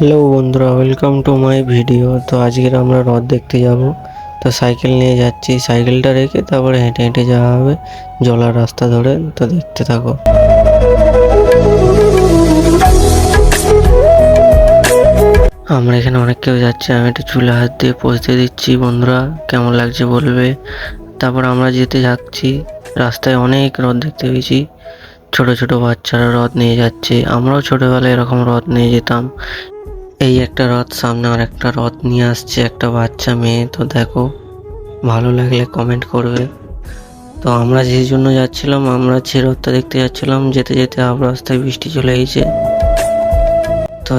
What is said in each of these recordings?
Hello বন্ধুরা, welcome to my video. তো আজকের আমরা হ্রদ দেখতে যাব। তো সাইকেল নিয়ে যাচ্ছি, সাইকেলটা রেখে তারপরে হেঁটে হেঁটে যাওয়া হবে জলার রাস্তা ধরে। তো দেখতে থাকো। আমরা এখানে অনেক কেউ যাচ্ছে, আমি একটু চুলে হাত দিয়ে পৌঁছে দিচ্ছি। বন্ধুরা কেমন লাগছে বলবে। তারপর আমরা যেতে যাচ্ছি, রাস্তায় অনেক হ্রদ দেখতে পেয়েছি। ছোট ছোট বাচ্চারা হ্রদ নিয়ে যাচ্ছে, আমরাও ছোটবেলায় এরকম হ্রদ নিয়ে যেতাম। এই একটা রথ, সামনে আর একটা রথ নিয়ে আসছে একটা বাচ্চা মেয়ে। তো দেখো, ভালো লাগলে কমেন্ট করবে। তো আমরা যে জন্য যাচ্ছিলাম, আমরা যে রথটা দেখতে যাচ্ছিলাম, যেতে যেতে রাস্তায় বৃষ্টি চলে এসেছে। তো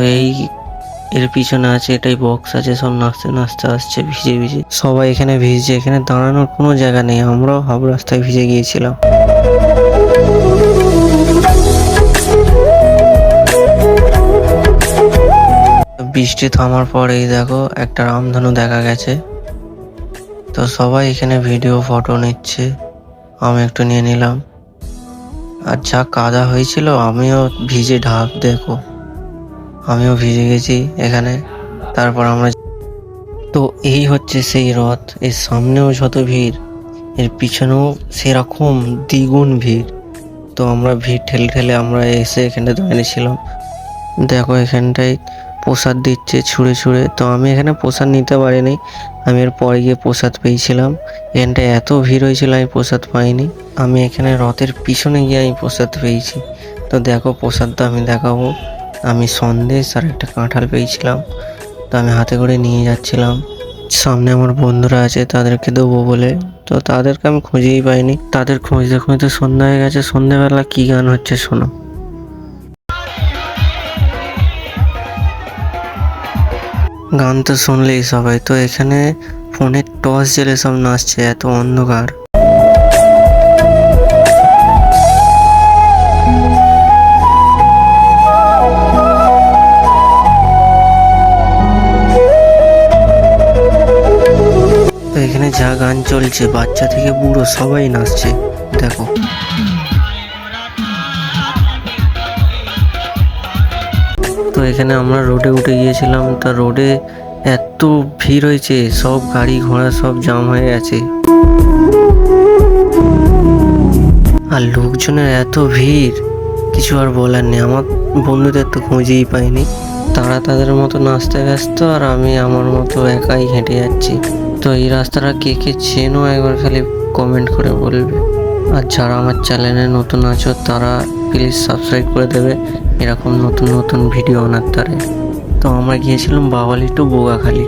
এর পিছনে আছে, এটাই বক্স আছে, সব নাচতে নাচতে আসছে ভিজে ভিজে। সবাই এখানে ভিজছে, এখানে দাঁড়ানোর কোনো জায়গা নেই, আমরাও রাস্তায় ভিজে গিয়েছিলাম। বৃষ্টি থামার পরেই দেখো একটা রামধনু দেখা গেছে। তো সবাই এখানে ভিডিও ফটো নিচ্ছে, আমি একটু নিয়ে নিলাম। আর যা কাদা হয়েছিল, আমিও ভিজে ঢাক, দেখো আমিও ভিজে গেছি এখানে। তারপর আমরা, তো এই হচ্ছে সেই রথ। এর সামনেও যত ভিড়, এর পিছনেও সেরকম দ্বিগুণ ভিড়। তো আমরা ভিড় ঠেলে ঠেলে আমরা এসে এখানে দাঁড়িয়েছিলাম। দেখো এখানটায় প্রসাদ দিচ্ছে ছুঁড়ে ছুঁড়ে। তো আমি এখানে প্রসাদ নিতে পারিনি, আমি এর পরে গিয়ে প্রসাদ পেয়েছিলাম। এখানটায় এত ভিড় হয়েছিল, আমি প্রসাদ পাইনি। আমি এখানে রথের পিছনে গিয়ে আমি প্রসাদ পেয়েছি। তো দেখো প্রসাদটা আমি দেখাবো। আমি সন্দেশ আর একটা কাঁঠাল পেয়েছিলাম, তো আমি হাতে করে নিয়ে যাচ্ছিলাম। সামনে আমার বন্ধুরা আছে, তাদেরকে দেবো বলে। তো তাদেরকে আমি খুঁজেই পাইনি, তাদের খুঁজতে খুঁজতে সন্ধ্যা হয়ে গেছে। সন্ধ্যাবেলা কি গান হচ্ছে শোনো। গান তো শুনলেই সবাই। তো এখানে ফোনের টর্চ জ্বেলে সব নাচছে, এত অন্ধকার। তো এখানে যা গান চলছে, বাচ্চা থেকে বুড়ো সবাই নাচছে, দেখো। তো এখানে আমরা রোডে উঠে গিয়েছিলাম। তা রোডে এত ভিড় হয়েছে, সব গাড়ি ঘোড়া সব জাম হয়ে গেছে। আর লোকজনের এত ভিড়, কিছু আর বলার নেই। আমার বন্ধুদের তো খুঁজেই পাইনি, তারা তাদের মতো নাচতে ব্যস্ত, আর আমি আমার মতো একাই হেঁটে যাচ্ছি। তো এই রাস্তাটা কে কে চেনো একবার খালি কমেন্ট করে বলবে। আর যারা আমার চ্যানেলে নতুন আছো, তারা প্লিজ সাবস্ক্রাইব করে দেবে এরকম নতুন নতুন ভিডিও আনার দ্বারে। তো আমরা গিয়েছিলাম বাওয়ালি টু বোগাখালী।